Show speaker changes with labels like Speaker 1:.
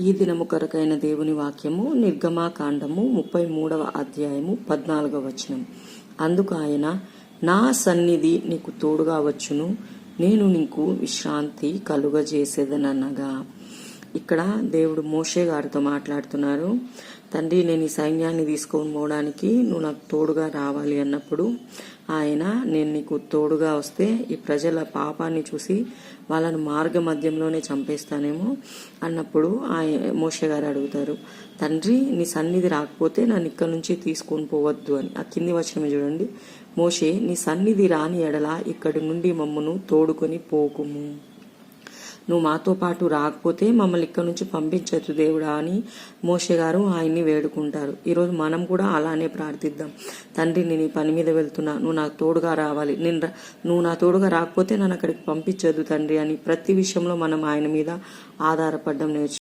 Speaker 1: ఈ దినము కొరకైన దేవుని వాక్యము నిర్గమాకాండము 33వ అధ్యాయము 14వ వచనం. అందుకు ఆయన, నా సన్నిధి నీకు తోడుగా వచ్చును, నేను నీకు విశ్రాంతి కలుగజేసేదనగా. ఇక్కడ దేవుడు మోషే గారితో మాట్లాడుతున్నారు. తండ్రి, నేను ఈ సైన్యాన్ని తీసుకొని పోవడానికి నువ్వు నాకు తోడుగా రావాలి అన్నప్పుడు ఆయన, నేను నీకు తోడుగా వస్తే ఈ ప్రజల పాపాన్ని చూసి వాళ్ళను మార్గ మధ్యంలోనే చంపేస్తానేమో అన్నప్పుడు మోషే గారు అడుగుతారు, తండ్రి నీ సన్నిధి రాకపోతే నన్ను ఇక్కడ నుంచి తీసుకొని పోవద్దు అని. ఆ కింది వచనమే చూడండి. మోషే, నీ సన్నిధి రాని ఎడల ఇక్కడి నుండి మమ్మను తోడుకొని పోకుము. నువ్వు మాతో పాటు రాకపోతే మమ్మల్ని ఇక్కడ నుంచి పంపించచ్చు దేవుడా అని మోషే గారు ఆయన్ని వేడుకుంటారు. ఈరోజు మనం కూడా అలానే ప్రార్థిద్దాం. తండ్రి, నేను ఈ పని మీద వెళ్తున్నా, నువ్వు నాకు తోడుగా రావాలి, నువ్వు నా తోడుగా రాకపోతే నన్ను అక్కడికి పంపించద్దు తండ్రి అని ప్రతి విషయంలో మనం ఆయన మీద ఆధారపడడం నేర్చుకోవాలి.